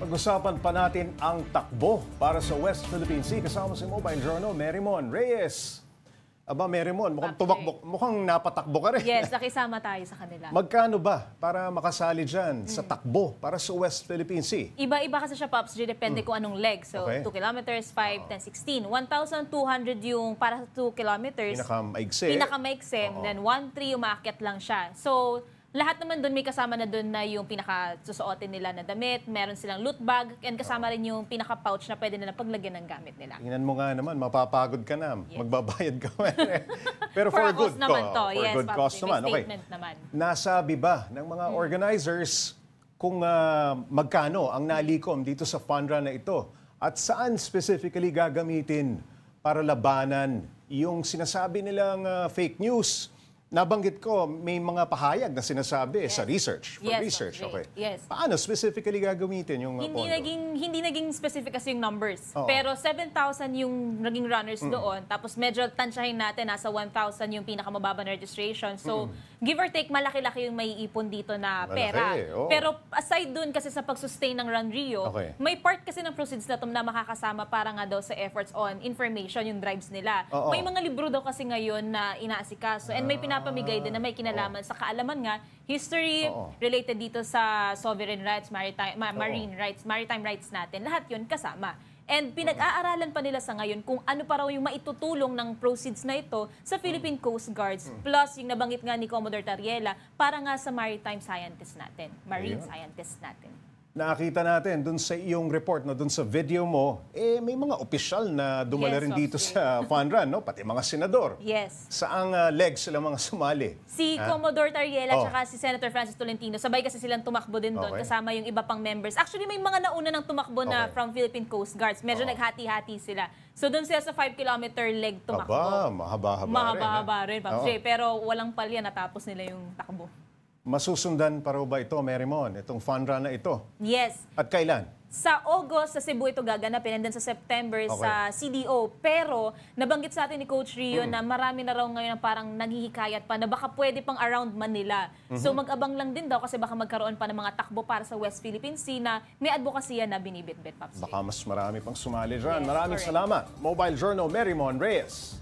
Pag-usapan pa natin ang takbo para sa West Philippine Sea. Kasama si Mobile Journal, Marymon Reyes. Aba, Marymon, mukhang napatakbo ka rin. Yes, nakisama tayo sa kanila. Magkano ba para makasali dyan sa takbo para sa West Philippine Sea? Iba-iba kasi siya, Pops, depende kung anong leg. So, Okay. 2 kilometers, 5, 10, 16. 1,200 yung para sa 2 kilometers. Pinakamaigsi. Pinakamaigsi. Then 1,300 umaakyat lang siya. So, lahat naman doon may kasama na doon na yung pinaka-susuotin nila na damit, meron silang loot bag, and kasama rin yung pinaka-pouch na pwede nila paglagyan ng gamit nila. Tingnan mo nga naman, mapapagod ka na. Yes. Magbabayad ka man. Pero For for a good cause naman to. For Yes, good Pops, cause may naman. Okay. statement naman. Nasabi ba ng mga organizers kung magkano ang nalikom dito sa fund run na ito? At saan specifically gagamitin para labanan yung sinasabi nilang fake news? Nabanggit ko, may mga pahayag na sinasabi sa research. For Yes, research, Jay. okay. Yes. Paano specifically gagamitin yung pondo? Hindi naging specific kasi yung numbers. Oo. Pero 7,000 yung naging runners doon. Tapos medyo tansyahin natin, nasa 1,000 yung pinakamababa na registration. So, give or take, malaki-laki yung may ipon dito na pera. Malaki, oo. Pero aside dun kasi sa pag-sustain ng Run Rio, Okay. may part kasi ng proceeds na na makakasama para nga daw sa efforts on information, yung drives nila. Oo. May mga libro daw kasi ngayon na inaasikaso. And may pinapamigay din na may kinalaman sa kaalaman nga, history Oo. related dito sa sovereign rights, marine rights, maritime rights natin. Lahat yun kasama. And pinag-aaralan pa nila sa ngayon kung ano pa raw yung maitutulong ng proceeds na ito sa Philippine Coast Guards. Plus, yung nabanggit nga ni Commodore Tariela, para nga sa maritime scientists natin, marine scientists natin. Nakita natin dun sa iyong report, no, dun sa video mo, may mga opisyal na dumala Yes, rin dito Officer. sa fund run, no? Pati mga senador. Yes. Saang leg sila mga sumali? Si Commodore Tariela Oh. at si Senator Francis Tolentino, sabay kasi silang tumakbo din doon, Okay. kasama yung iba pang members. Actually, may mga nauna ng tumakbo na Okay. from Philippine Coast Guards. Medyo naghati-hati sila. So doon sila sa 5-kilometer leg tumakbo. Aba, mahaba-haba rin. Mahaba-haba rin, Pops Oo. Jay. Pero walang palya, natapos nila yung takbo. Masusundan pa raw ba ito, Marymon, itong fund run na ito? Yes. At kailan? Sa August, sa Cebu ito gaganapin, and then sa September sa CDO. Pero nabanggit sa atin ni Coach Rio na marami na raw ngayon ang parang naghihikayat pa na baka pwede pang around Manila. So mag-abang lang din daw kasi baka magkaroon pa ng mga takbo para sa West Philippine Sea na may advokasya na binibit-bit, Pops Jay. Baka mas marami pang sumali dyan. Yes, Maraming correct. salamat. Mobile Journal, Marymon Reyes.